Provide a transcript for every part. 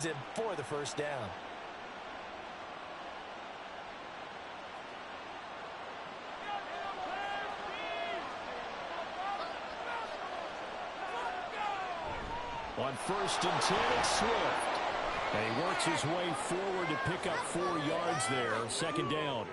him for the first down. On 1st and 10, it's Swift. And he works his way forward to pick up 4 yards there. 2nd down.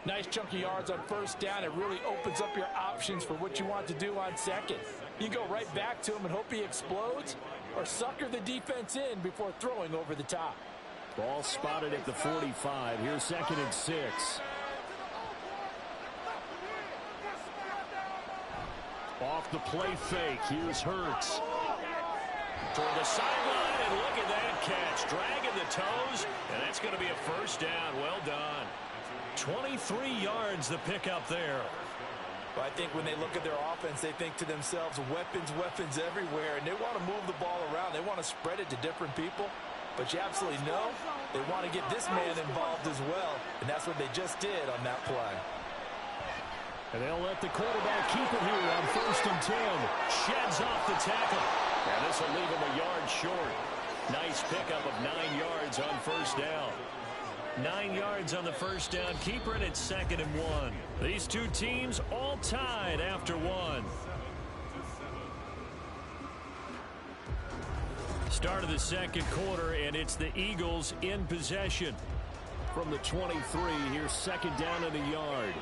Nice chunk of yards on 1st down. It really opens up your options for what you want to do on 2nd. You go right back to him and hope he explodes, or sucker the defense in before throwing over the top. Ball spotted at the 45. Here's 2nd and 6. Off the play fake. Here's Hurts. Toward the sideline, and look at that catch. Dragging the toes, and that's going to be a 1st down. Well done. 23 yards the pickup there. Well, I think when they look at their offense, they think to themselves, weapons, weapons everywhere, and they want to move the ball around. They want to spread it to different people, but you absolutely know they want to get this man involved as well, and that's what they just did on that play. And they'll let the quarterback keep it here on 1st and 10. Sheds off the tackle. And this will leave him a yard short. Nice pickup of 9 yards on 1st down. 9 yards on the 1st down. Keeper it at 2nd and 1. These two teams all tied after 1. Start of the 2nd quarter, and it's the Eagles in possession. From the 23, here's 2nd down and a yard.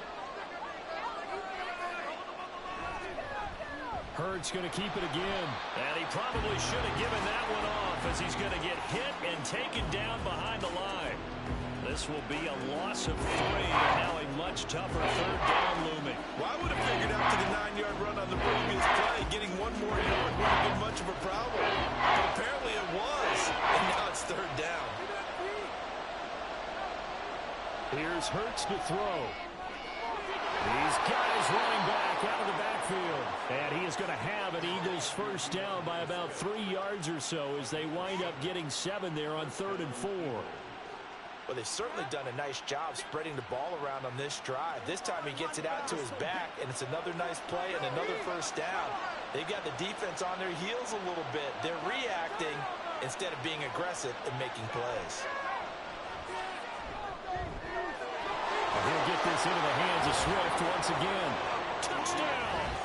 Hurts going to keep it again. And he probably should have given that one off, as he's going to get hit and taken down behind the line. This will be a loss of 3, and now a much tougher 3rd down looming. Well, I would have figured after the 9-yard run on the previous play, getting 1 more yard wouldn't have been much of a problem. But apparently it was, and now it's 3rd down. Here's Hurts to throw. He's got his running back out of the backfield. And he is going to have an Eagles 1st down by about 3 yards or so as they wind up getting 7 there on 3rd and 4. Well, they've certainly done a nice job spreading the ball around on this drive. This time he gets it out to his back, and it's another nice play and another 1st down. They've got the defense on their heels a little bit. They're reacting instead of being aggressive and making plays. And he'll get this into the hands of Swift once again. Touchdown!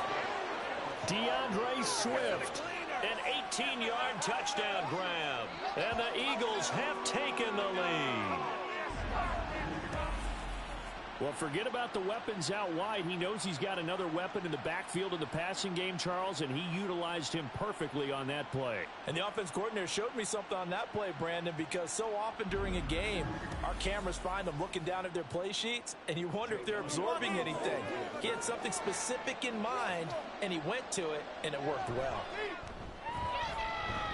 DeAndre Swift. An 18-yard touchdown grab. And the Eagles have taken the lead. Well, forget about the weapons out wide. He knows he's got another weapon in the backfield in the passing game, Charles, and he utilized him perfectly on that play. And the offense coordinator showed me something on that play, Brandon, because so often during a game, our cameras find them looking down at their play sheets, and you wonder if they're absorbing anything. He had something specific in mind, and he went to it, and it worked well.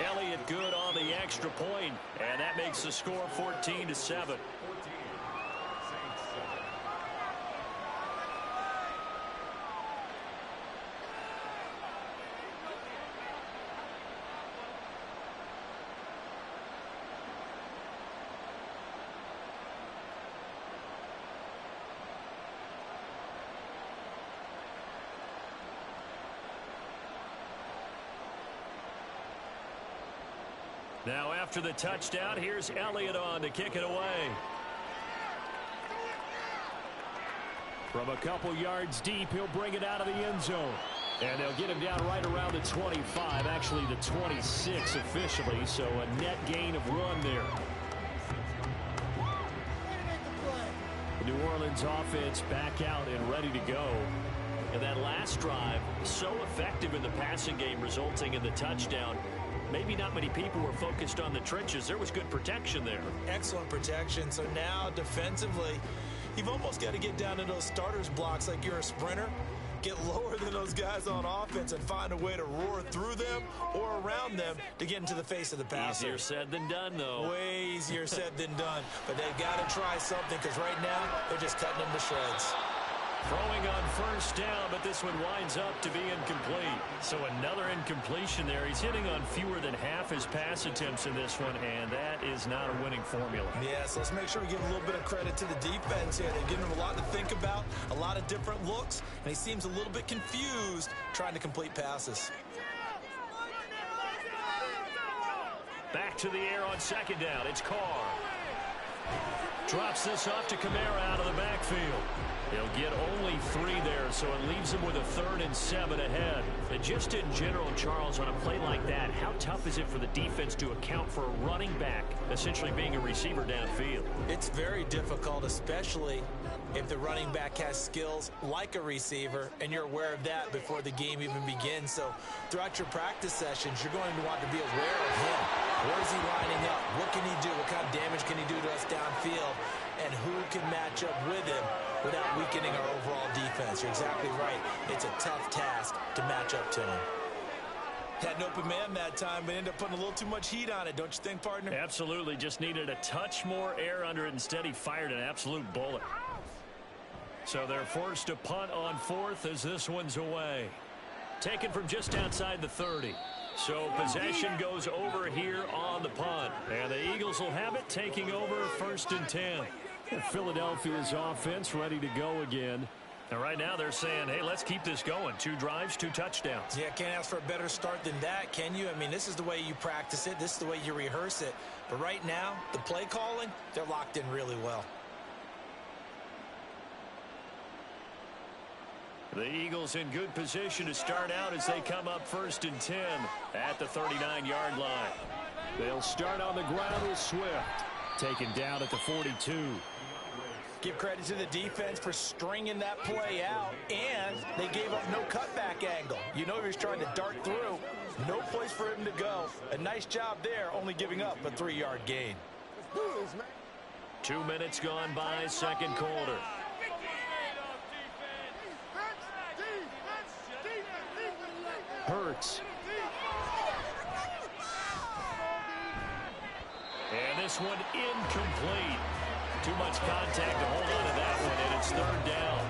Elliott good on the extra point, and that makes the score 14-7. Now after the touchdown, here's Elliott on to kick it away. From a couple yards deep, he'll bring it out of the end zone. And they'll get him down right around the 25, actually the 26 officially, so a net gain of 1 there. The New Orleans offense back out and ready to go. And that last drive, so effective in the passing game, resulting in the touchdown. Maybe not many people were focused on the trenches. There was good protection there. Excellent protection. So now defensively, you've almost got to get down to those starters blocks like you're a sprinter. Get lower than those guys on offense and find a way to roar through them or around them to get into the face of the passer. Easier said than done, though. Way easier said than done. But they've got to try something because right now they're just cutting them to shreds. Throwing on 1st down, but this one winds up to be incomplete. So another incompletion there. He's hitting on fewer than half his pass attempts in this one, and that is not a winning formula. Yes, let's make sure we give a little bit of credit to the defense here. They've given him a lot to think about, a lot of different looks, and he seems a little bit confused trying to complete passes. Back to the air on second down. It's Carr. Drops this off to Kamara out of the backfield. He'll get only 3 there, so it leaves him with a 3rd and 7 ahead. And just in general, Charles, on a play like that, how tough is it for the defense to account for a running back essentially being a receiver downfield? It's very difficult, especially if the running back has skills like a receiver, and you're aware of that before the game even begins. So throughout your practice sessions, you're going to want to be aware of him. Where is he lining up? What can he do? What kind of damage can he do to us downfield? And who can match up with him without weakening our overall defense? You're exactly right. It's a tough task to match up to him. Had an open man that time, but ended up putting a little too much heat on it, don't you think, partner? Absolutely. Just needed a touch more air under it. Instead, he fired an absolute bullet. So they're forced to punt on 4th as this one's away. Taken from just outside the 30. So possession goes over here on the punt. And the Eagles will have it, taking over 1st and 10. And Philadelphia's offense ready to go again. And right now they're saying, hey, let's keep this going. 2 drives, 2 touchdowns. Yeah, can't ask for a better start than that, can you? I mean, this is the way you practice it. This is the way you rehearse it. But right now, the play calling, they're locked in really well. The Eagles in good position to start out as they come up 1st and 10 at the 39-yard line. They'll start on the ground with Swift. Taken down at the 42. Give credit to the defense for stringing that play out, and they gave up no cutback angle. You know he was trying to dart through. No place for him to go. A nice job there, only giving up a 3-yard gain. 2 minutes gone by, second quarter. Hurts. And this one incomplete. Too much contact to hold on to that one, and it's 3rd down.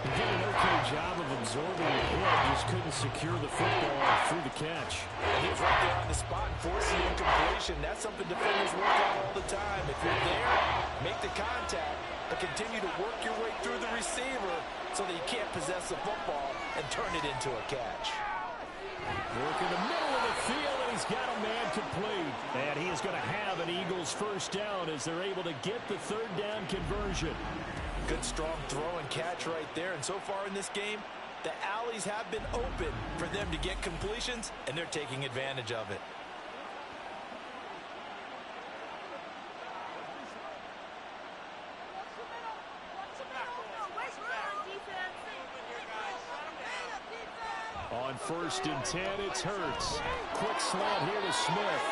He did an okay job of absorbing the hit, just couldn't secure the football through the catch. He was right there on the spot and forcing the incompletion. That's something defenders work on all the time. If you're there, make the contact, but continue to work your way through the receiver so that you can't possess the football and turn it into a catch. Work in the middle of the field, and he's got a man complete. And he is going to have an Eagles first down as they're able to get the 3rd down conversion. Good, strong throw and catch right there. And so far in this game, the alleys have been open for them to get completions, and they're taking advantage of it. On 1st and 10, it's Hurts. Quick slant here to Smith.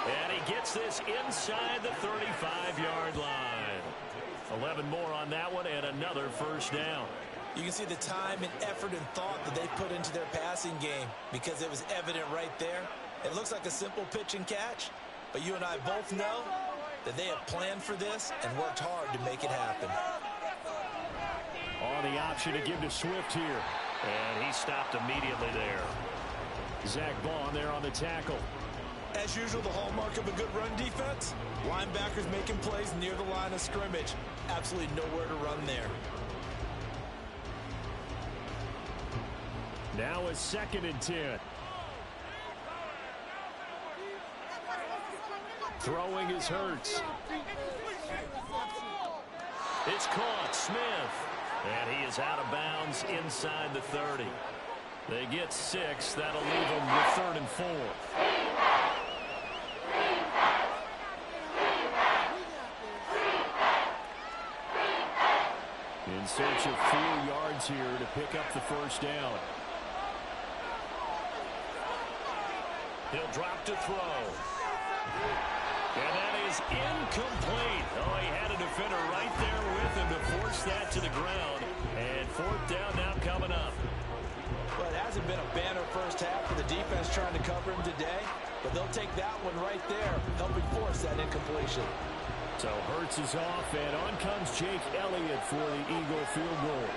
And he gets this inside the 35-yard line. 11 more on that one and another first down. You can see the time and effort and thought that they put into their passing game because it was evident right there. It looks like a simple pitch and catch, but you and I both know that they have planned for this and worked hard to make it happen. On the option to give to Swift here. And he stopped immediately there. Zach Bond there on the tackle. As usual, the hallmark of a good run defense, linebackers making plays near the line of scrimmage. Absolutely nowhere to run there. Now it's 2nd and 10. Throwing is Hurts. It's caught. Smith. And he is out of bounds inside the 30. They get 6. That'll leave them with 3rd and 4. In search of 4 yards here to pick up the first down. He'll drop to throw. And that is incomplete. Oh, he had a defender right there with him to force that to the ground. And 4th down now coming up. Well, it hasn't been a banner first half for the defense trying to cover him today, but they'll take that one right there, helping force that incompletion. So Hurts is off, and on comes Jake Elliott for the Eagle field goal.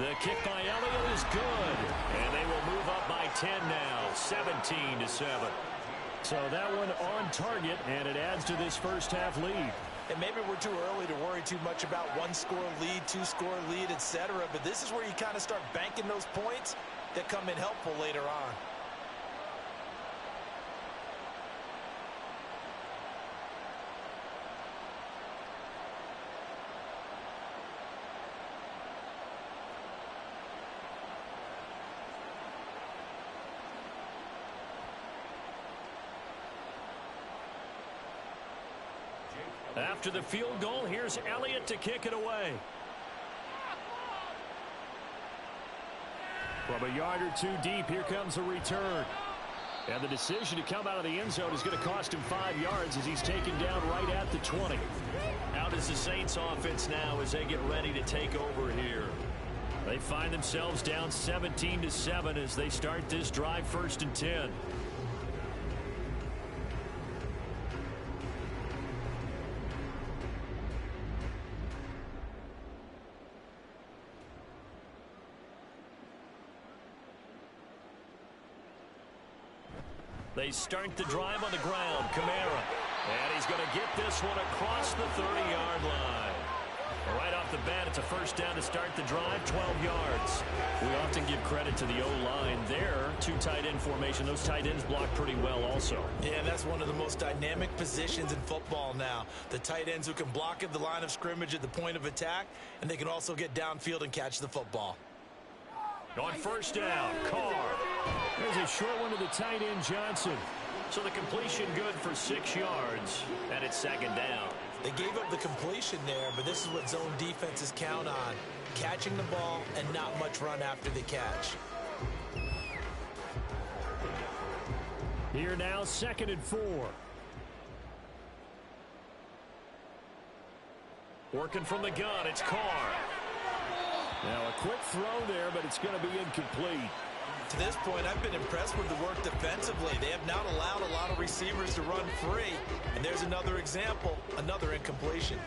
The kick by Elliott is good. And they will move up by 10 now, 17-7. So that one on target, and it adds to this first half lead. And maybe we're too early to worry too much about 1-score lead, 2-score lead, etc. But this is where you kind of start banking those points that come in helpful later on. After the field goal, here's Elliott to kick it away. From a yard or two deep, here comes a return. And the decision to come out of the end zone is going to cost him 5 yards as he's taken down right at the 20. Out is the Saints offense now as they get ready to take over here. They find themselves down 17-7 as they start this drive, 1st and 10. They start the drive on the ground. Kamara. And he's going to get this one across the 30-yard line. Right off the bat, it's a 1st down to start the drive, 12 yards. We often give credit to the O-line there. 2 tight end formation. Those tight ends block pretty well also. Yeah, that's one of the most dynamic positions in football now. The tight ends who can block at the line of scrimmage at the point of attack, and they can also get downfield and catch the football. On 1st down, Carr. There's a short one to the tight end, Johnson. So the completion good for 6 yards, and it's 2nd down. They gave up the completion there, but this is what zone defenses count on. Catching the ball and not much run after the catch. Here now, 2nd and 4. Working from the gun, it's Carr. Now a quick throw there, but it's going to be incomplete. To this point, I've been impressed with the work defensively. They have not allowed a lot of receivers to run free. And there's another example, another incompletion.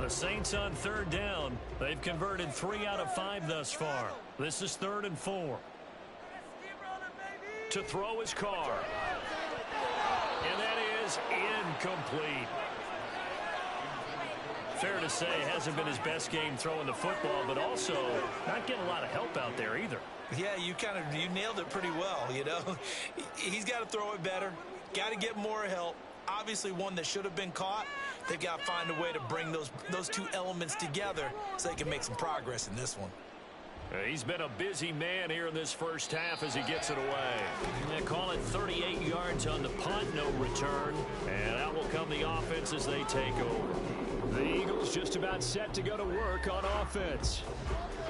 The Saints on 3rd down. They've converted 3 out of 5 thus far. This is 3rd and 4. To throw is Carr. And that is incomplete. Fair to say, hasn't been his best game throwing the football, but also not getting a lot of help out there either. Yeah, you nailed it pretty well, you know. He's got to throw it better, got to get more help. Obviously one that should have been caught. They've got to find a way to bring those 2 elements together so they can make some progress in this one. He's been a busy man here in this 1st half as he gets it away. They call it 38 yards on the punt, no return. And out will come the offense as they take over. The Eagles just about set to go to work on offense.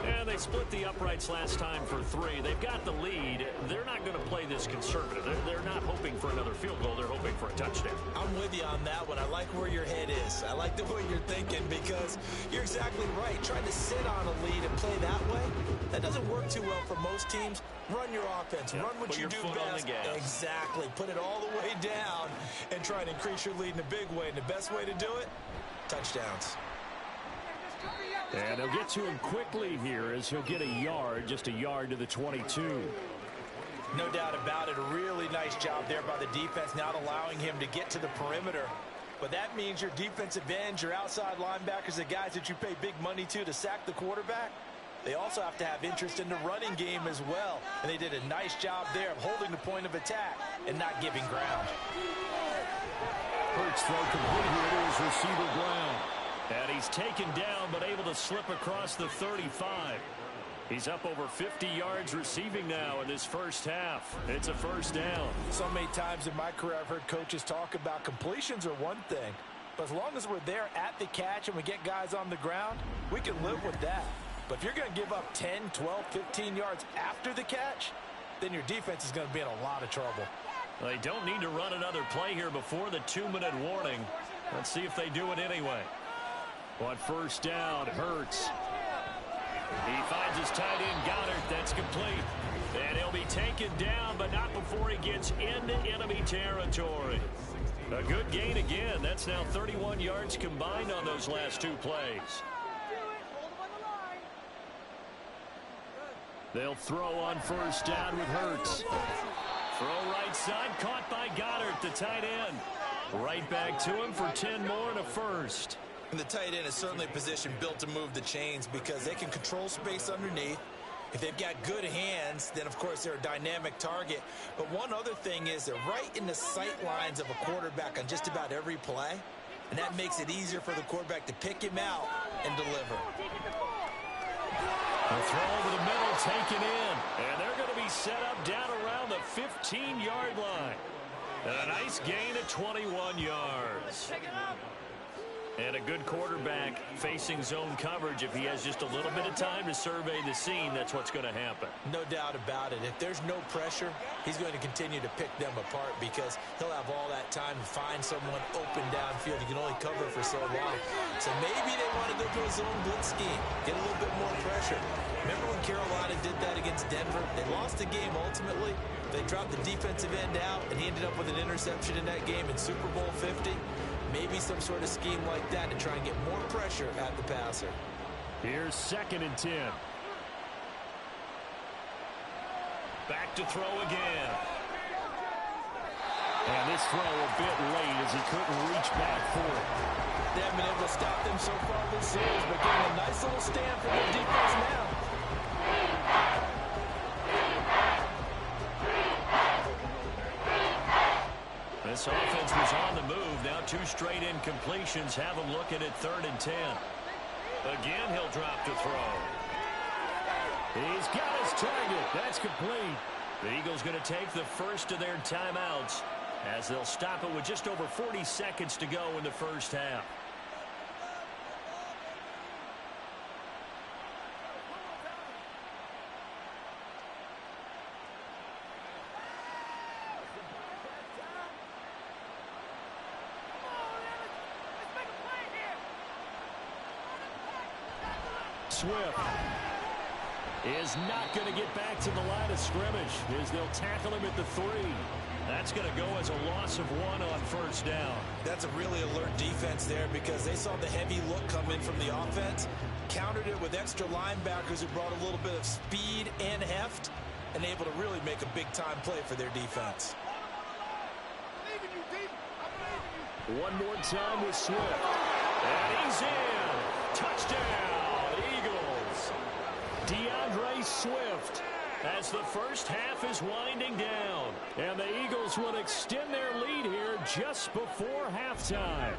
And they split the uprights last time for 3. They've got the lead. They're not going to play this conservative. They're not hoping for another field goal. They're hoping for a touchdown. I'm with you on that one. I like where your head is. I like the way you're thinking because you're exactly right. Trying to sit on a lead and play that way, that doesn't work too well for most teams. Run your offense. Run what you do best. Exactly. Put it all the way down and try and increase your lead in a big way. And the best way to do it, touchdowns. And they'll get to him quickly here as he'll get a yard, just a yard to the 22. No doubt about it. A really nice job there by the defense, not allowing him to get to the perimeter. But that means your defensive ends, your outside linebackers, the guys that you pay big money to sack the quarterback, they also have to have interest in the running game as well. And they did a nice job there of holding the point of attack and not giving ground. Hurts throw complete here to his receiver Brown. And he's taken down but able to slip across the 35. He's up over 50 yards receiving now in this 1st half. It's a 1st down. So many times in my career I've heard coaches talk about completions are one thing. But as long as we're there at the catch and we get guys on the ground, we can live with that. But if you're going to give up 10, 12, 15 yards after the catch, then your defense is going to be in a lot of trouble. They don't need to run another play here before the 2-minute warning. Let's see if they do it anyway. On 1st down, Hurts. He finds his tight end, Goddard. That's complete. And he'll be taken down, but not before he gets into enemy territory. A good gain again. That's now 31 yards combined on those last 2 plays. They'll throw on 1st down with Hurts. Throw right side, caught by Goddard, the tight end. Right back to him for 10 more and a 1st. And the tight end is certainly a position built to move the chains because they can control space underneath. If they've got good hands, then of course they're a dynamic target. But one other thing is they're right in the sight lines of a quarterback on just about every play. And that makes it easier for the quarterback to pick him out and deliver. A throw over the middle, taken in. And they're going to be set up down around the 15-yard line. And a nice gain of 21 yards. And a good quarterback facing zone coverage. If he has just a little bit of time to survey the scene, that's what's going to happen. No doubt about it. If there's no pressure, he's going to continue to pick them apart because he'll have all that time to find someone open downfield. He can only cover for so long. So maybe they want to go to a zone blitz scheme, get a little bit more pressure. Remember when Carolina did that against Denver? They lost the game ultimately. They dropped the defensive end out, and he ended up with an interception in that game in Super Bowl 50. Maybe some sort of scheme like that to try and get more pressure at the passer. Here's 2nd and 10. Back to throw again. And this throw a bit late as he couldn't reach back for it. They haven't been able to stop them so far this series, but getting a nice little stand from their defense now. This offense was on the move. Now 2 straight incompletions have him looking at 3rd and 10. Again, he'll drop to throw. He's got his target. That's complete. The Eagles going to take the first of their timeouts as they'll stop it with just over 40 seconds to go in the first half. Swift is not going to get back to the line of scrimmage as they'll tackle him at the 3. That's going to go as a loss of 1 on 1st down. That's a really alert defense there because they saw the heavy look come in from the offense, countered it with extra linebackers who brought a little bit of speed and heft, and able to really make a big-time play for their defense. One more time with Swift. And he's in. Touchdown. DeAndre Swift as the first half is winding down. And the Eagles will extend their lead here just before halftime.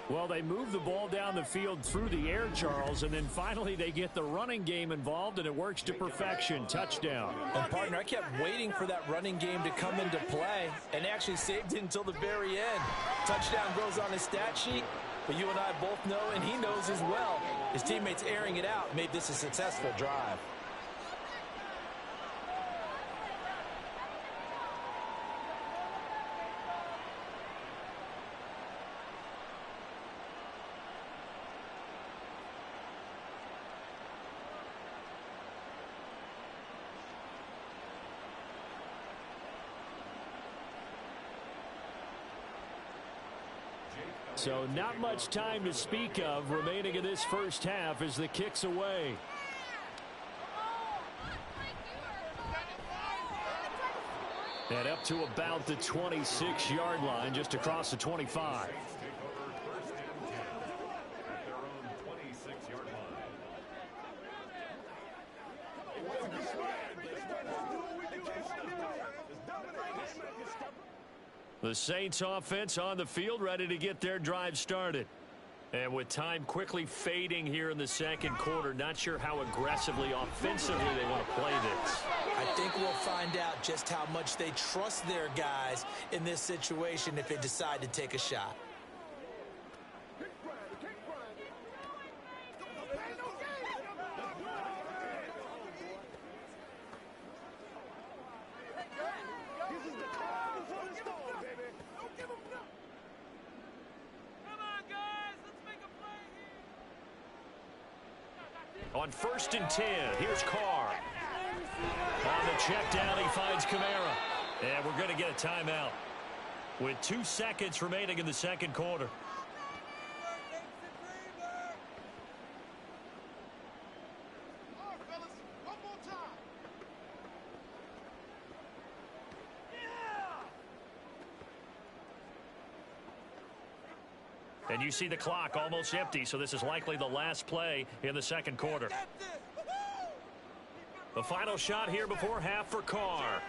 Well, they move the ball down the field through the air, Charles, and then finally they get the running game involved, and it works to perfection. Touchdown. And, partner, I kept waiting for that running game to come into play and actually saved it until the very end. Touchdown goes on his stat sheet. But you and I both know, and he knows as well, his teammates airing it out made this a successful drive. So not much time to speak of remaining in this first half as the kick's away. And up to about the 26-yard line, just across the 25. The Saints offense on the field, ready to get their drive started. And with time quickly fading here in the second quarter, not sure how aggressively, offensively they want to play this. I think we'll find out just how much they trust their guys in this situation if they decide to take a shot. On 1st and 10, here's Carr. On the check down, he finds Kamara. And we're going to get a timeout with 2 seconds remaining in the second quarter. And you see the clock almost empty, so this is likely the last play in the second quarter. The final shot here before half for Carr.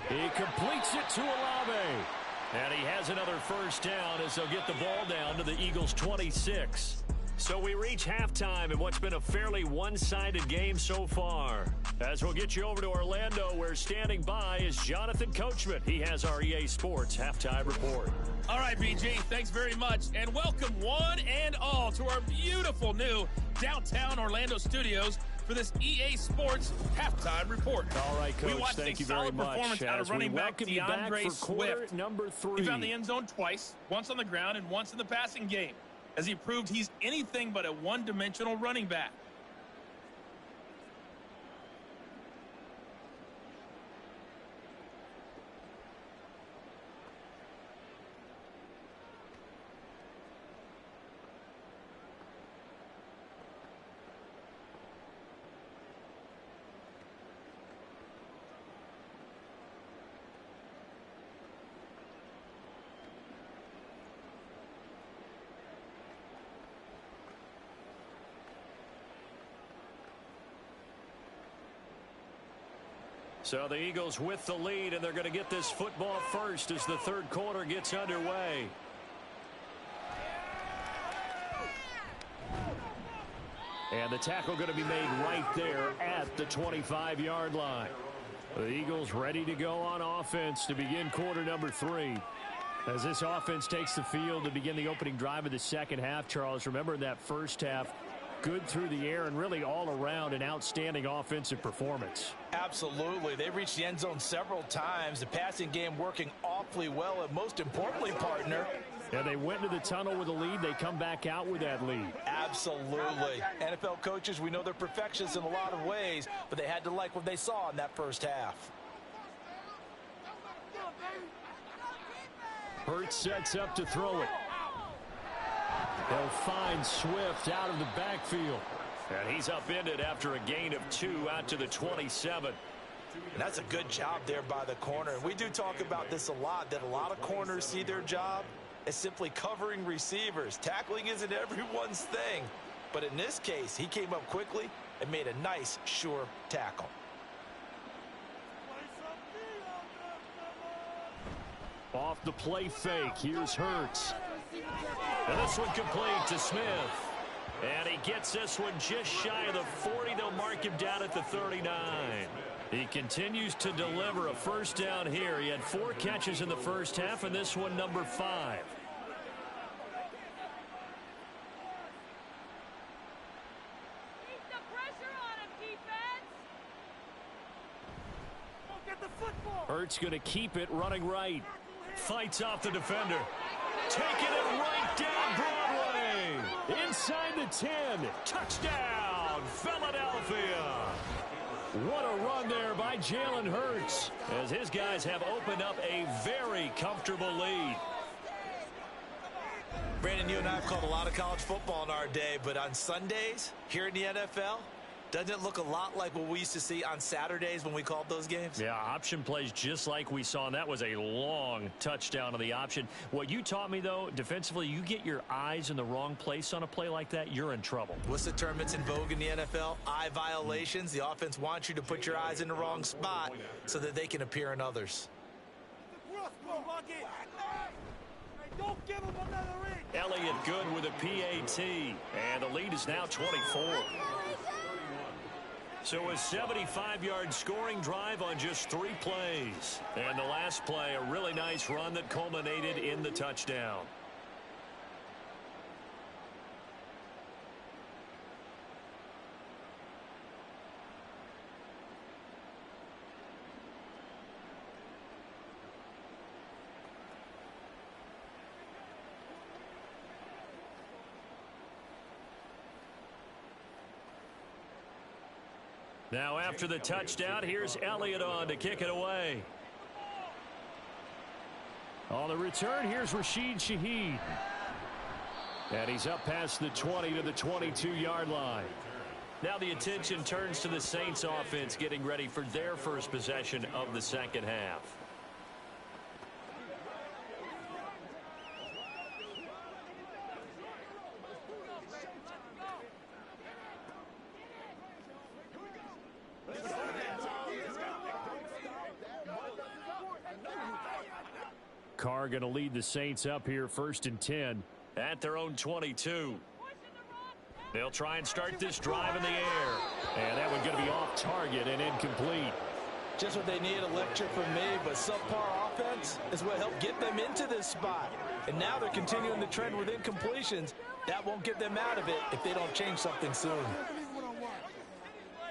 He completes it to Olave. And he has another first down as they'll get the ball down to the Eagles' 26. So we reach halftime in what's been a fairly one-sided game so far. As we'll get you over to Orlando, where standing by is Jonathan Coachman. He has our EA Sports Halftime Report. All right, BG, thanks very much. And welcome one and all to our beautiful new downtown Orlando studios for this EA Sports Halftime Report. All right, Coach, we watched thank a you very solid much. performance out of running back DeAndre Swift. Number 3. He found the end zone twice, once on the ground and once in the passing game, as he proved he's anything but a one-dimensional running back. So the Eagles with the lead, and they're going to get this football first as the third quarter gets underway. And the tackle going to be made right there at the 25-yard line. The Eagles ready to go on offense to begin quarter number 3. As this offense takes the field to begin the opening drive of the second half, Charles, remember in that first half, good through the air and really all around an outstanding offensive performance. Absolutely. They reached the end zone several times. The passing game working awfully well, and most importantly, partner, and they went to the tunnel with a lead. They come back out with that lead. Absolutely. NFL coaches, we know they're perfectionists in a lot of ways, but they had to like what they saw in that first half. Hurts sets up to throw it. They'll find Swift out of the backfield. And he's upended after a gain of 2 out to the 27. And that's a good job there by the corner. And we do talk about this a lot, that a lot of corners see their job as simply covering receivers. Tackling isn't everyone's thing. But in this case, he came up quickly and made a nice, sure tackle. Off the play fake, here's Hurts. And this one complete to Smith. And he gets this one just shy of the 40. They'll mark him down at the 39. He continues to deliver a first down here. He had 4 catches in the first half, and this one number 5. Keep the pressure on him, defense. Get the football. Hurts going to keep it running right. Fights off the defender. Taking it right down Broadway. Inside the 10. Touchdown, Philadelphia. What a run there by Jalen Hurts, as his guys have opened up a very comfortable lead. Brandon, you and I have called a lot of college football in our day, but on Sundays here in the NFL, doesn't it look a lot like what we used to see on Saturdays when we called those games? Yeah, option plays just like we saw, and that was a long touchdown on the option. What you taught me, though, defensively, you get your eyes in the wrong place on a play like that, you're in trouble. What's the term that's in vogue in the NFL? Eye violations. The offense wants you to put your eyes in the wrong spot so that they can appear in others. Elliott good with a PAT, and the lead is now 24. So a 75-yard scoring drive on just 3 plays. And the last play, a really nice run that culminated in the touchdown. Now after the touchdown, here's Elliott on to kick it away. On the return, here's Rashid Shaheed. And he's up past the 20 to the 22-yard line. Now the attention turns to the Saints offense getting ready for their first possession of the second half. Carr going to lead the Saints up here, 1st and 10 at their own 22. They'll try and start this drive in the air. And that one's going to be off target and incomplete. Just what they need, a lecture from me, but subpar offense is what helped get them into this spot. And now they're continuing the trend with incompletions. That won't get them out of it if they don't change something soon.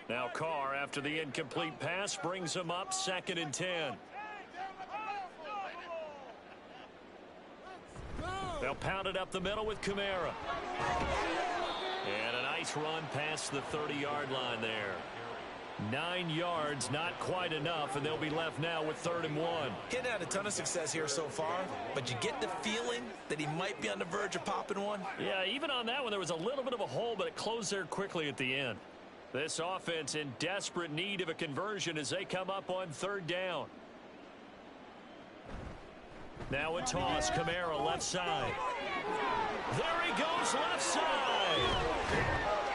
Now Carr, after the incomplete pass, brings him up 2nd and 10. They'll pound it up the middle with Kamara. And a nice run past the 30-yard line there. 9 yards, not quite enough, and they'll be left now with 3rd and 1. He hadn't had a ton of success here so far, but you get the feeling that he might be on the verge of popping one. Yeah, even on that one, there was a little bit of a hole, but it closed there quickly at the end. This offense in desperate need of a conversion as they come up on 3rd down. Now a toss, Kamara left side. There he goes, left side.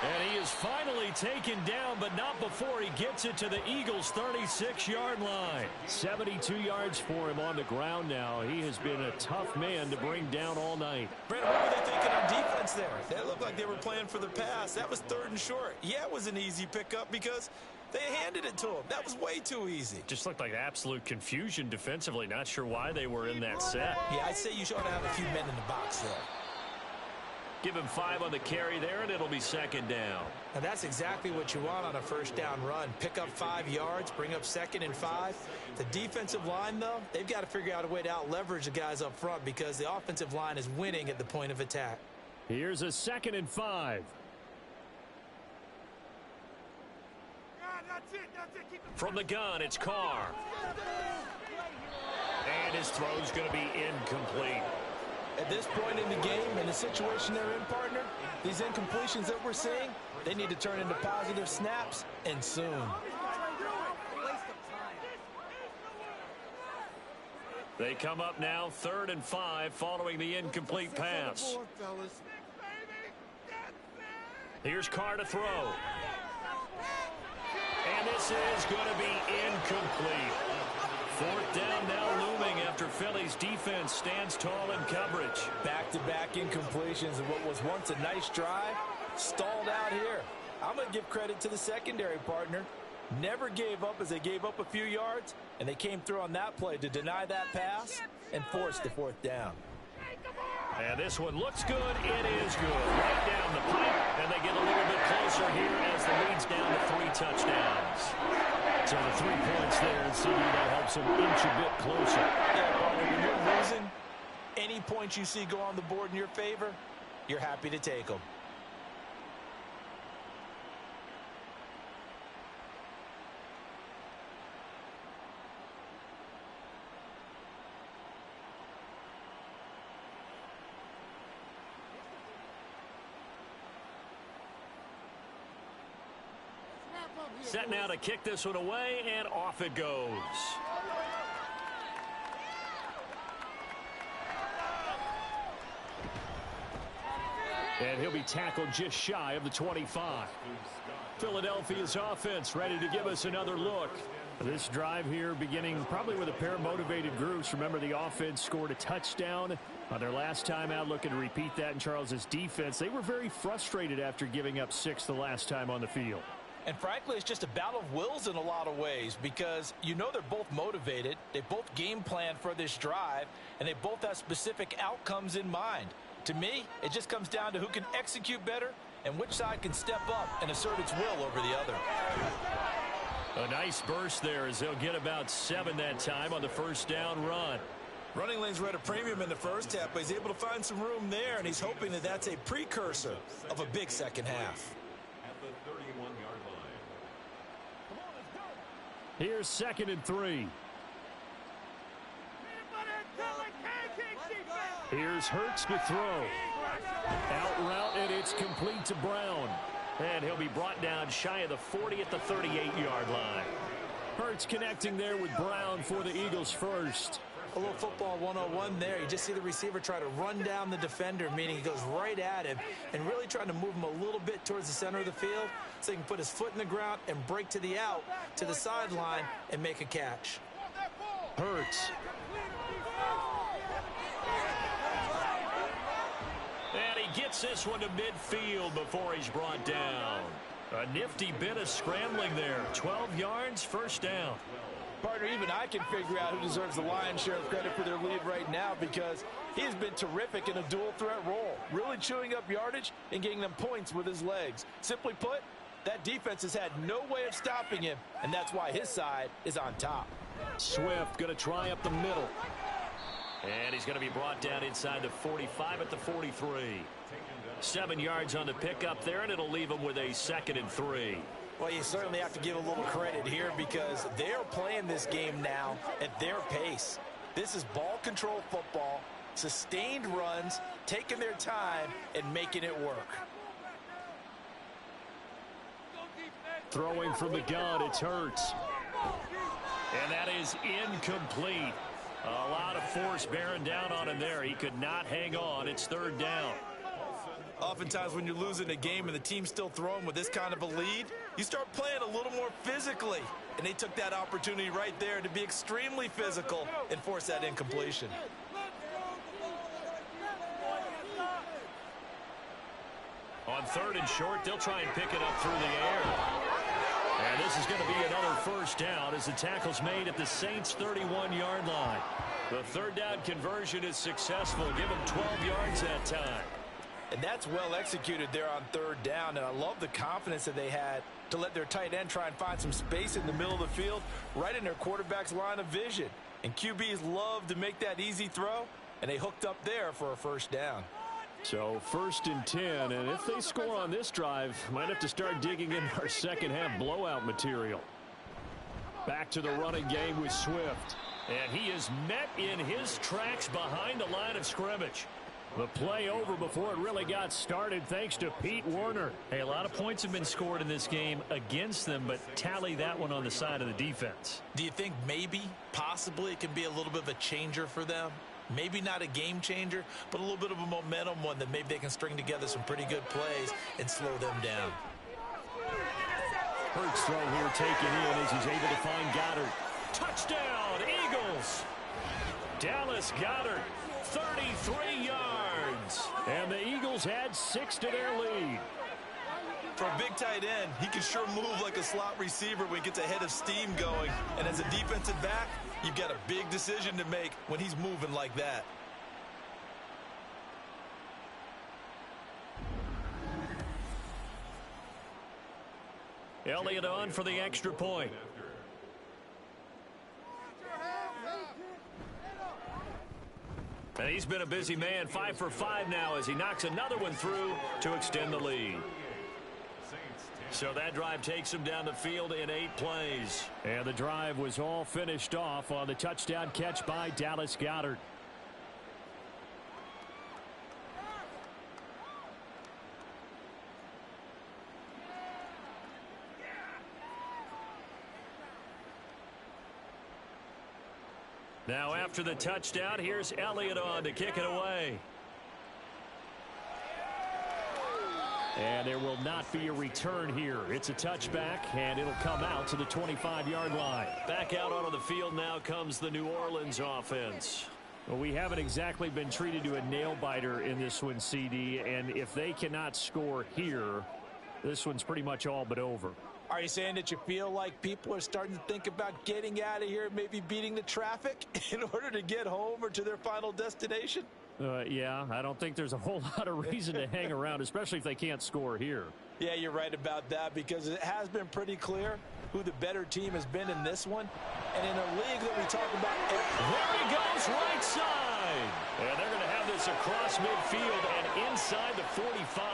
And he is finally taken down, but not before he gets it to the Eagles' 36-yard line. 72 yards for him on the ground now. He has been a tough man to bring down all night. Brandon, what were they thinking on defense there? They looked like they were playing for the pass. That was 3rd and short. Yeah, it was an easy pickup because they handed it to him. That was way too easy. Just looked like absolute confusion defensively. Not sure why they were in that set. Yeah, I'd say you should have a few men in the box there. Give him 5 on the carry there, and it'll be 2nd down. And that's exactly what you want on a 1st down run. Pick up 5 yards, bring up 2nd and 5. The defensive line, though, they've got to figure out a way to out-leverage the guys up front because the offensive line is winning at the point of attack. Here's a 2nd and 5. From the gun, it's Carr. And his throw's going to be incomplete. At this point in the game, in the situation they're in, partner, these incompletions that we're seeing, they need to turn into positive snaps, and soon. They come up now 3rd and 5 following the incomplete pass. Here's Carr to throw. And this is going to be incomplete. 4th down now looming after Philly's defense stands tall in coverage. Back-to-back incompletions of what was once a nice drive, stalled out here. I'm going to give credit to the secondary, partner. Never gave up as they gave up a few yards, and they came through on that play to deny that pass and force the 4th down. And this one looks good. It is good. Right down the pipe, and they get a little bit closer here as the lead's down to 3 touchdowns. So the 3 points there, and CD that helps them inch a bit closer. Yeah, partner, when you're losing, any points you see go on the board in your favor, you're happy to take them. Set now to kick this one away, and off it goes. And he'll be tackled just shy of the 25. Philadelphia's offense ready to give us another look. This drive here beginning probably with a pair of motivated groups. Remember, the offense scored a touchdown on their last time out, looking to repeat that in Charles's defense. They were very frustrated after giving up 6 the last time on the field. And frankly, it's just a battle of wills in a lot of ways because you know they're both motivated. They both game plan for this drive, and they both have specific outcomes in mind. To me, it just comes down to who can execute better and which side can step up and assert its will over the other. A nice burst there as they'll get about 7 that time on the 1st down run. Running lanes were at a premium in the first half, but he's able to find some room there, and he's hoping that that's a precursor of a big second half. Here's 2nd and 3. Here's Hurts to throw. Out route, and it's complete to Brown. And he'll be brought down shy of the 40 at the 38-yard line. Hurts connecting there with Brown for the Eagles first. A little football 101 there. You just see the receiver try to run down the defender, meaning he goes right at him and really trying to move him a little bit towards the center of the field so he can put his foot in the ground and break to the out, to the sideline, and make a catch. Hurts. And he gets Gets this one to midfield before he's brought down. A nifty bit of scrambling there. 12 yards, first down. Partner, even I can figure out who deserves the lion's share of credit for their lead right now because he has been terrific in a dual threat role, really chewing up yardage and getting them points with his legs. Simply put, that defense has had no way of stopping him, and that's why his side is on top. Swift going to try up the middle. And he's going to be brought down inside the 45 at the 43. 7 yards on the pickup there, and it'll leave him with a 2nd and 3. Well, you certainly have to give a little credit here because they're playing this game now at their pace. This is ball control football, sustained runs, taking their time, and making it work. Throwing from the gun, it's Hurts. And that is incomplete. A lot of force bearing down on him there. He could not hang on. It's 3rd down. Oftentimes when you're losing a game and the team's still throwing with this kind of a lead, you start playing a little more physically. And they took that opportunity right there to be extremely physical and force that incompletion. On 3rd and short, they'll try and pick it up through the air. And this is going to be another first down as the tackle's made at the Saints' 31-yard line. The 3rd down conversion is successful. Give them 12 yards that time. And that's well executed there on 3rd down. And I love the confidence that they had to let their tight end try and find some space in the middle of the field, right in their quarterback's line of vision. And QBs love to make that easy throw, and they hooked up there for a first down. So 1st and 10, and if they score on this drive, might have to start digging in our second half blowout material. Back to the running game with Swift. And he is met in his tracks behind the line of scrimmage. The play over before it really got started thanks to Pete Werner. Hey, a lot of points have been scored in this game against them, but tally that one on the side of the defense. Do you think maybe, possibly, it can be a little bit of a changer for them? Maybe not a game changer, but a little bit of a momentum one that maybe they can string together some pretty good plays and slow them down. Hurts throw here taken in as he's able to find Goddard. Touchdown, Eagles! Dallas Goedert, 33 yards. And the Eagles add 6 to their lead. For a big tight end, he can sure move like a slot receiver when he gets a head of steam going. And as a defensive back, you've got a big decision to make when he's moving like that. Elliott on for the extra point. And he's been a busy man, 5 for 5 now as he knocks another one through to extend the lead. So that drive takes him down the field in 8 plays. And the drive was all finished off on the touchdown catch by Dallas Goedert. Now after the touchdown, here's Elliott on to kick it away. And there will not be a return here. It's a touchback, and it'll come out to the 25-yard line. Back out onto the field now comes the New Orleans offense. Well, we haven't exactly been treated to a nail-biter in this one, CD, and if they cannot score here, this one's pretty much all but over. Are you saying that you feel like people are starting to think about getting out of here, maybe beating the traffic in order to get home or to their final destination? Yeah, I don't think there's a whole lot of reason to hang around, especially if they can't score here. Yeah, you're right about that because it has been pretty clear who the better team has been in this one. And in a league that we talk about. There he goes, right side. And they're going to have this across midfield and inside the 45.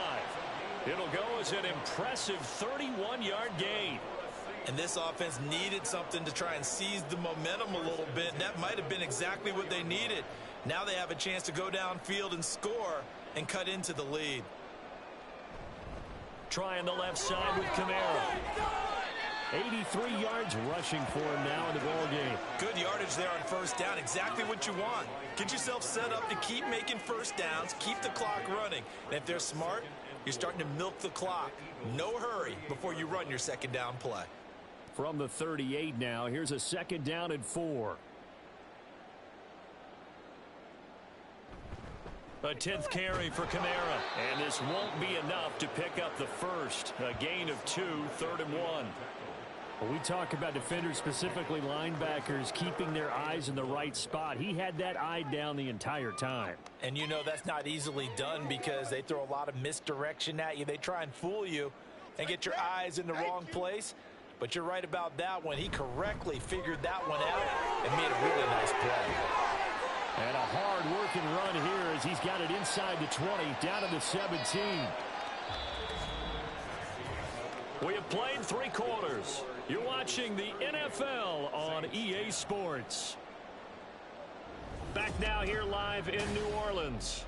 It'll go as an impressive 31-yard gain. And this offense needed something to try and seize the momentum a little bit. That might have been exactly what they needed. Now they have a chance to go downfield and score and cut into the lead. Trying the left side with Kamara. 83 yards rushing for him now in the ball game. Good yardage there on first down. Exactly what you want. Get yourself set up to keep making first downs, keep the clock running. And if they're smart, you're starting to milk the clock. No hurry before you run your second down play. From the 38 now, here's a 2nd down and 4. A 10th carry for Kamara. And this won't be enough to pick up the first. A gain of 2, 3rd and 1. When we talk about defenders, specifically linebackers, keeping their eyes in the right spot, he had that eye down the entire time. And you know that's not easily done because they throw a lot of misdirection at you. They try and fool you and get your eyes in the wrong place. But you're right about that one. He correctly figured that one out and made a really nice play. And a hard-working run here as he's got it inside the 20, down to the 17. We have played 3 quarters. You're watching the NFL on EA Sports. Back now here live in New Orleans.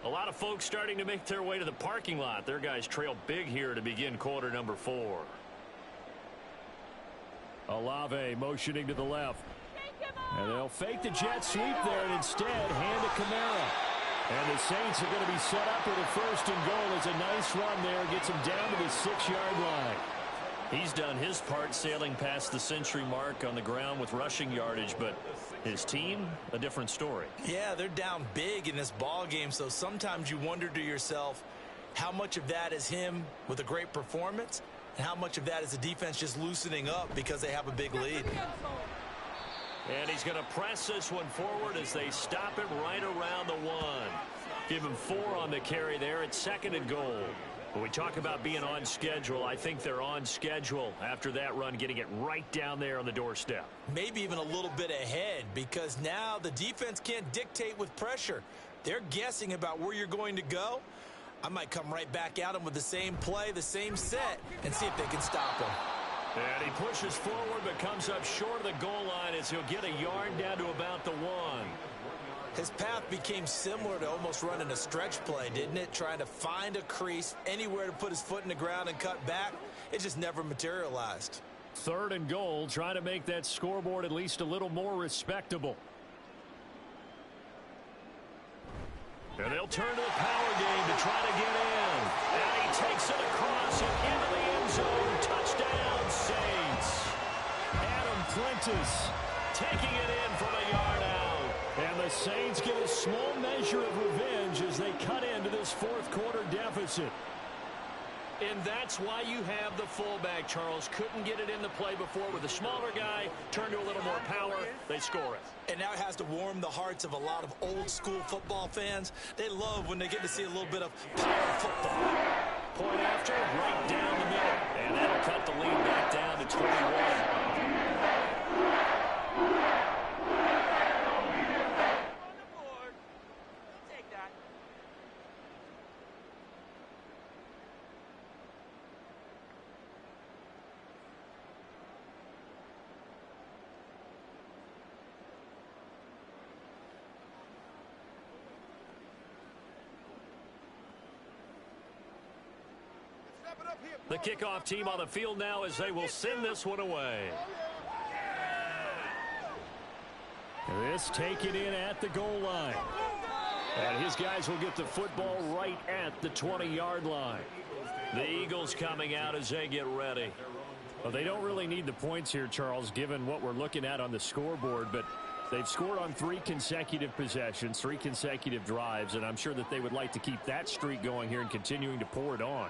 A lot of folks starting to make their way to the parking lot. Their guys trail big here to begin quarter number 4. Olave motioning to the left. And they'll fake the jet sweep there and instead hand to Kamara. And the Saints are going to be set up with a 1st and goal. As a nice run there. Gets him down to the 6-yard line. He's done his part sailing past the century mark on the ground with rushing yardage, but his team, a different story. Yeah, they're down big in this ball game, so sometimes you wonder to yourself how much of that is him with a great performance and how much of that is the defense just loosening up because they have a big lead. And he's going to press this one forward as they stop it right around the 1. Give him 4 on the carry there at 2nd and goal. When we talk about being on schedule, I think they're on schedule after that run, getting it right down there on the doorstep. Maybe even a little bit ahead because now the defense can't dictate with pressure. They're guessing about where you're going to go. I might come right back at them with the same play, the same set, and see if they can stop him. And he pushes forward but comes up short of the goal line as he'll get a yard down to about the 1. His path became similar to almost running a stretch play, didn't it? Trying to find a crease, anywhere to put his foot in the ground and cut back. It just never materialized. 3rd and goal, trying to make that scoreboard at least a little more respectable. And they'll turn to the power game to try to get in. And he takes it across and into the end zone. Touchdown, Saints. Adam Prentice taking it in from a yard out. And the Saints get a small measure of revenge as they cut into this 4th quarter deficit. And that's why you have the fullback, Charles. Couldn't get it in the play before with a smaller guy. Turned to a little more power. They score it. And now it has to warm the hearts of a lot of old-school football fans. They love when they get to see a little bit of power football. Point after, right down the middle. And that'll cut the lead back down to 21. The kickoff team on the field now as they will send this one away. This taken in at the goal line. And his guys will get the football right at the 20-yard line. The Eagles coming out as they get ready. Well, they don't really need the points here, Charles, given what we're looking at on the scoreboard, but they've scored on 3 consecutive possessions, 3 consecutive drives, and I'm sure that they would like to keep that streak going here and continuing to pour it on.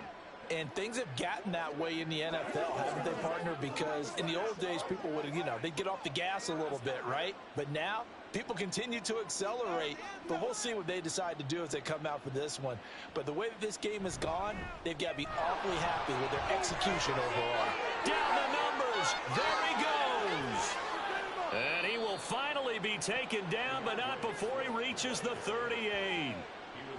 And things have gotten that way in the NFL, haven't they, partner? Because in the old days, people would, they'd get off the gas a little bit, right? But now, people continue to accelerate. But we'll see what they decide to do as they come out for this one. But the way that this game has gone, they've got to be awfully happy with their execution overall. Down the numbers. There he goes. And he will finally be taken down, but not before he reaches the 38.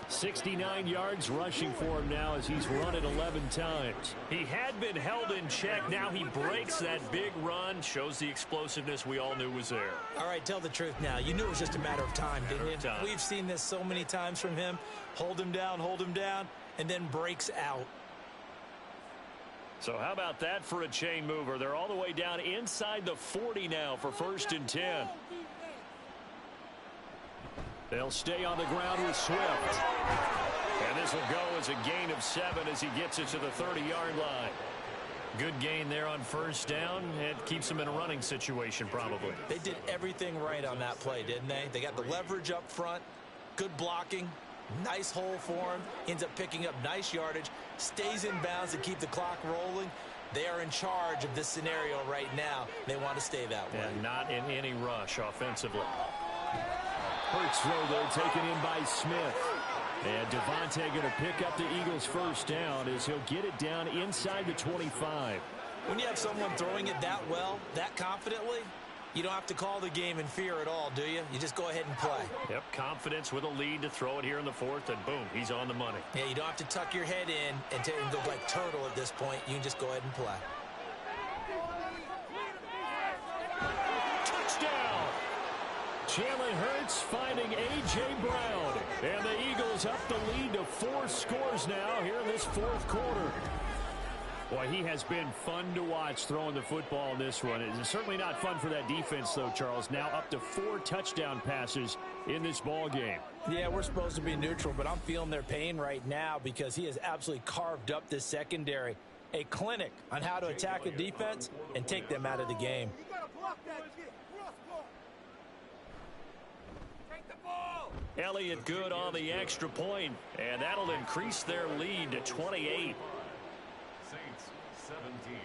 69 yards rushing for him now as he's run it 11 times. He had been held in check. Now he breaks that big run. Shows the explosiveness we all knew was there. All right, tell the truth now. You knew it was just a matter of time, didn't you? We've seen this so many times from him. Hold him down, and then breaks out. So how about that for a chain mover? They're all the way down inside the 40 now for 1st and 10. They'll stay on the ground with Swift. And this will go as a gain of 7 as he gets it to the 30-yard line. Good gain there on 1st down. It keeps him in a running situation probably. They did everything right on that play, didn't they? They got the leverage up front, good blocking, Nice hole for him. Ends up picking up nice yardage. Stays in bounds to keep the clock rolling. They are in charge of this scenario right now. They want to stay that way. And not in any rush offensively. Hurts throw, though, taken in by Smith. And Devontae going to pick up the Eagles' first down as he'll get it down inside the 25. When you have someone throwing it that well, that confidently, you don't have to call the game in fear at all, do you? You just go ahead and play. Yep, confidence with a lead to throw it here in the fourth, and boom, he's on the money. Yeah, you don't have to tuck your head in and go like turtle at this point. You can just go ahead and play. Touchdown! Jalen Hurts finding A.J. Brown. And the Eagles up the lead to 4 scores now here in this fourth quarter. Boy, he has been fun to watch throwing the football in this one. It's certainly not fun for that defense, though, Charles. Now up to 4 touchdown passes in this ball game. Yeah, we're supposed to be neutral, but I'm feeling their pain right now because he has absolutely carved up this secondary. A clinic on how to attack a defense and take them out of the game. Elliott good on the extra point, and that'll increase their lead to 28. Saints 17.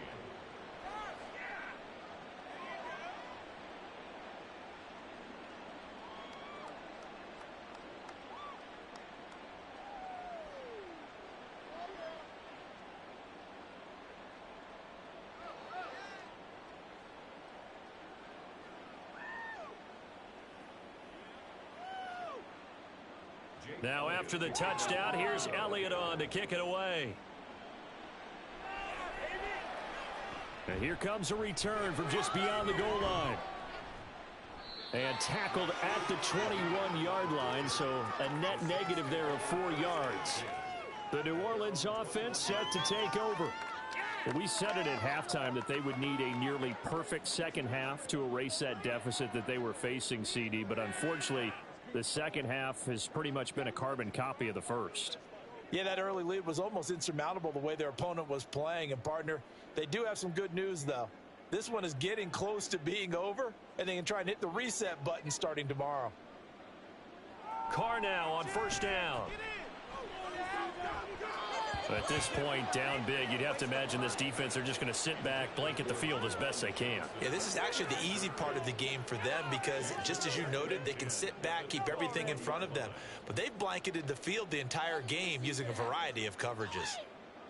Now after the touchdown, here's Elliott on to kick it away. And here comes a return from just beyond the goal line. And tackled at the 21-yard line, so a net negative there of 4 yards. The New Orleans offense set to take over. Well, we said it at halftime that they would need a nearly perfect second half to erase that deficit that they were facing, CD, but unfortunately, the second half has pretty much been a carbon copy of the first. Yeah, that early lead was almost insurmountable the way their opponent was playing. And, partner, they do have some good news, though. This one is getting close to being over, and they can try and hit the reset button starting tomorrow. Carr now on first down. At this point, down big, you'd have to imagine this defense are just going to sit back, blanket the field as best they can. Yeah, this is actually the easy part of the game for them because, just as you noted, they can sit back, keep everything in front of them. But they've blanketed the field the entire game using a variety of coverages.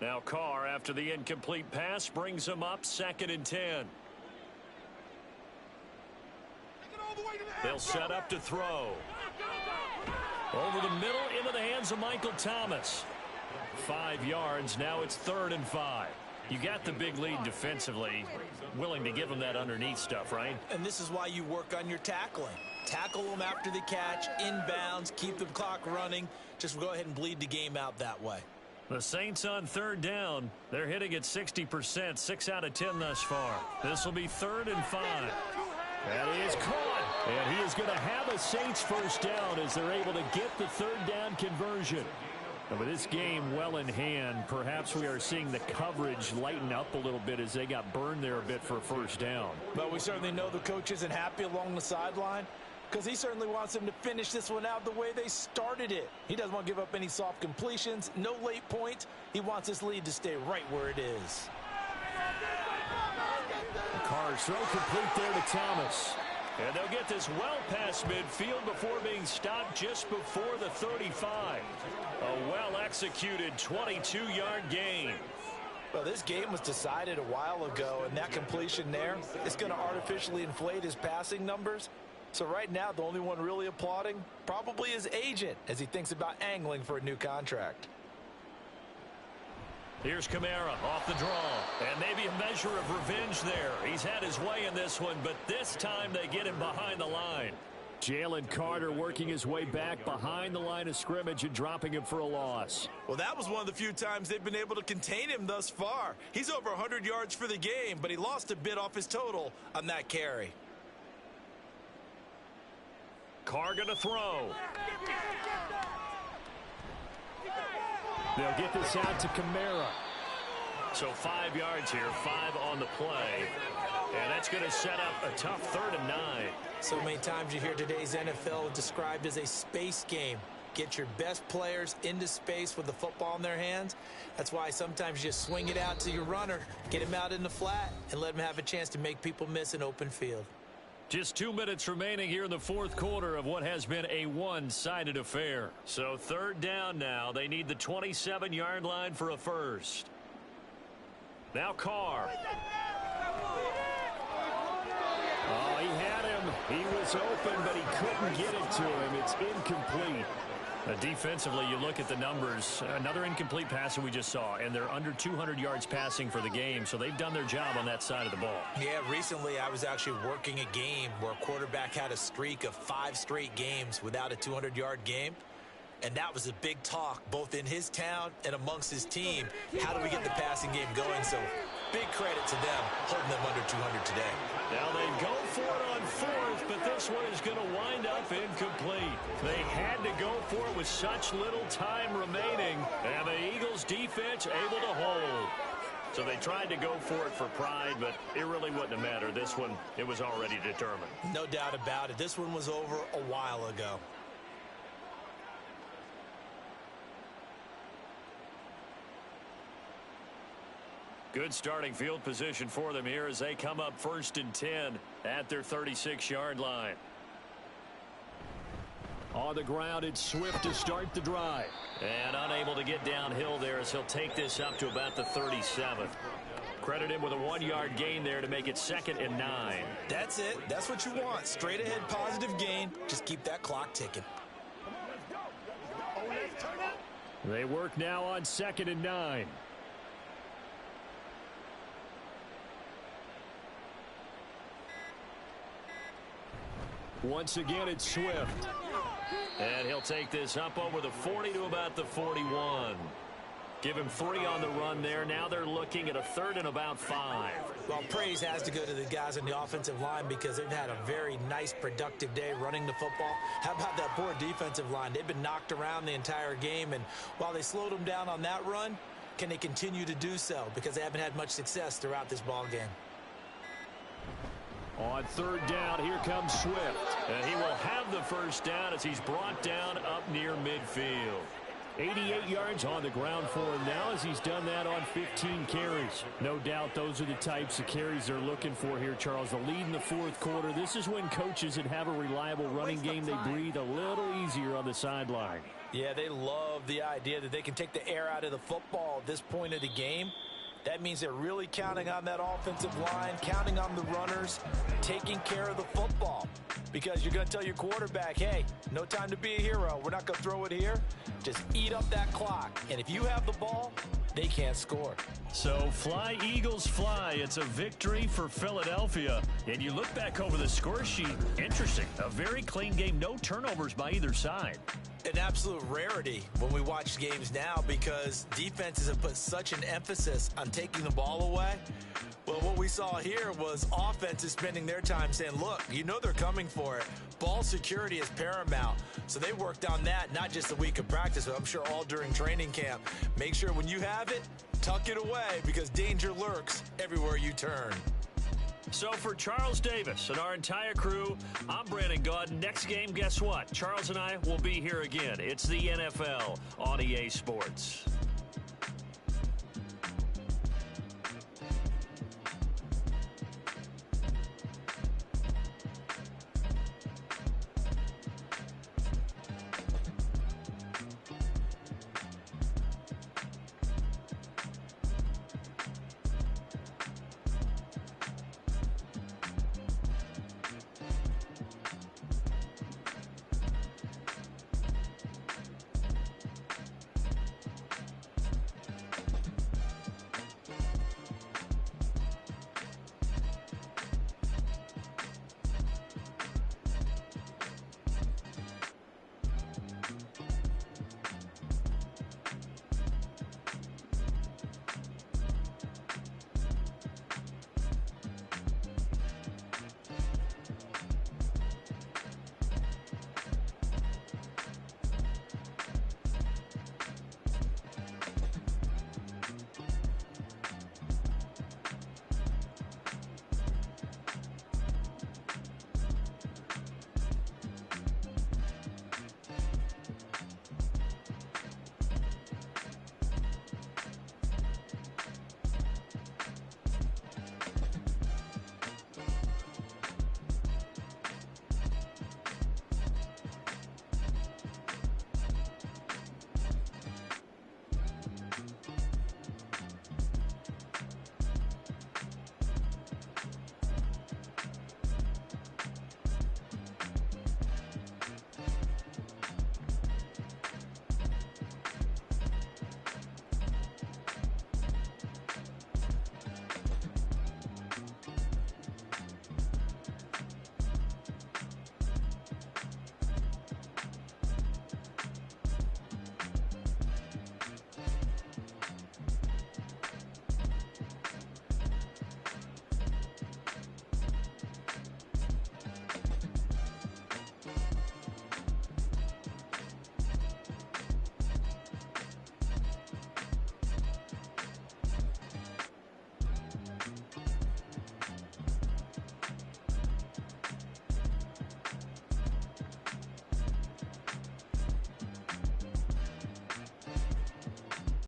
Now Carr, after the incomplete pass, brings him up 2nd and 10. They'll set up to throw. Over the middle, into the hands of Michael Thomas. 5 yards. Now it's 3rd and 5. You got the big lead defensively. Willing to give them that underneath stuff, right? And this is why you work on your tackling. Tackle them after the catch, inbounds, keep the clock running. Just go ahead and bleed the game out that way. The Saints on 3rd down. They're hitting at 60%, 6 out of 10 thus far. This will be 3rd and 5. That is caught. And he is going to have a Saints first down as they're able to get the 3rd down conversion. And with this game well in hand, perhaps we are seeing the coverage lighten up a little bit as they got burned there a bit for a first down. But we certainly know the coach isn't happy along the sideline because he certainly wants them to finish this one out the way they started it. He doesn't want to give up any soft completions, no late points. He wants this lead to stay right where it is. Carr's throw complete there to Thomas. And they'll get this well past midfield before being stopped just before the 35. A well-executed 22-yard gain. Well, this game was decided a while ago, and that completion there is going to artificially inflate his passing numbers. So right now, the only one really applauding probably his agent as he thinks about angling for a new contract. Here's Kamara off the draw, and maybe a measure of revenge there. He's had his way in this one, but this time they get him behind the line. Jalen Carter working his way back behind the line of scrimmage and dropping him for a loss. Well, that was one of the few times they've been able to contain him thus far. He's over 100 yards for the game, but he lost a bit off his total on that carry. Carr gonna throw. They'll get this out to Kamara. So 5 yards here, 5 on the play. And that's going to set up a tough 3rd and 9. So many times you hear today's NFL described as a space game. get your best players into space with the football in their hands. That's why sometimes you just swing it out to your runner, get him out in the flat, and let him have a chance to make people miss an open field. Just 2 minutes remaining here in the fourth quarter of what has been a one-sided affair. So third down now. They need the 27-yard line for a first. Now Carr. Oh, he had him. He was open, but he couldn't get it to him. It's incomplete. Defensively, you look at the numbers. Another incomplete pass that we just saw, and they're under 200 yards passing for the game, so they've done their job on that side of the ball. Yeah, recently I was actually working a game where a quarterback had a streak of 5 straight games without a 200-yard game. And that was a big talk, both in his town and amongst his team. How do we get the passing game going? So big credit to them, holding them under 200 today. Now they go for it on fourth, but this one is going to wind up incomplete. They had to go for it with such little time remaining, and the Eagles defense able to hold. So they tried to go for it for pride, but it really wouldn't have mattered. This one, it was already determined. No doubt about it. This one was over a while ago. Good starting field position for them here as they come up 1st and 10 at their 36-yard line. On the ground, it's Swift to start the drive. And unable to get downhill there as he'll take this up to about the 37th. Credit him with a 1-yard gain there to make it 2nd and 9. That's it. That's what you want. Straight ahead positive gain. Just keep that clock ticking. They work now on 2nd and 9. Once again, it's Swift. And he'll take this up over the 40 to about the 41. Give him 3 on the run there. Now they're looking at a 3rd and about 5. Well, praise has to go to the guys on the offensive line because they've had a very nice, productive day running the football. How about that poor defensive line? They've been knocked around the entire game, and while they slowed them down on that run, can they continue to do so? Because they haven't had much success throughout this ball game. On 3rd down, here comes Swift. And he will have the first down as he's brought down up near midfield. 88 yards on the ground for him now as he's done that on 15 carries. No doubt those are the types of carries they're looking for here, Charles. The lead in the fourth quarter. This is when coaches that have a reliable running game, they breathe a little easier on the sideline. Yeah, they love the idea that they can take the air out of the football at this point of the game. That means they're really counting on that offensive line, counting on the runners, taking care of the football. Because you're going to tell your quarterback, hey, no time to be a hero. We're not going to throw it here. Just eat up that clock. And if you have the ball, they can't score. So fly, Eagles, fly. It's a victory for Philadelphia. And you look back over the score sheet. Interesting. A very clean game. No turnovers by either side. An absolute rarity when we watch games now because defenses have put such an emphasis on taking the ball away. Well, what we saw here was offenses spending their time saying, look, you know they're coming for it. Ball security is paramount. So they worked on that not just a week of practice, but I'm sure all during training camp. Make sure when you have it, tuck it away because danger lurks everywhere you turn. So for Charles Davis and our entire crew, I'm Brandon Gaudin. Next game, guess what? Charles and I will be here again. It's the NFL on EA Sports.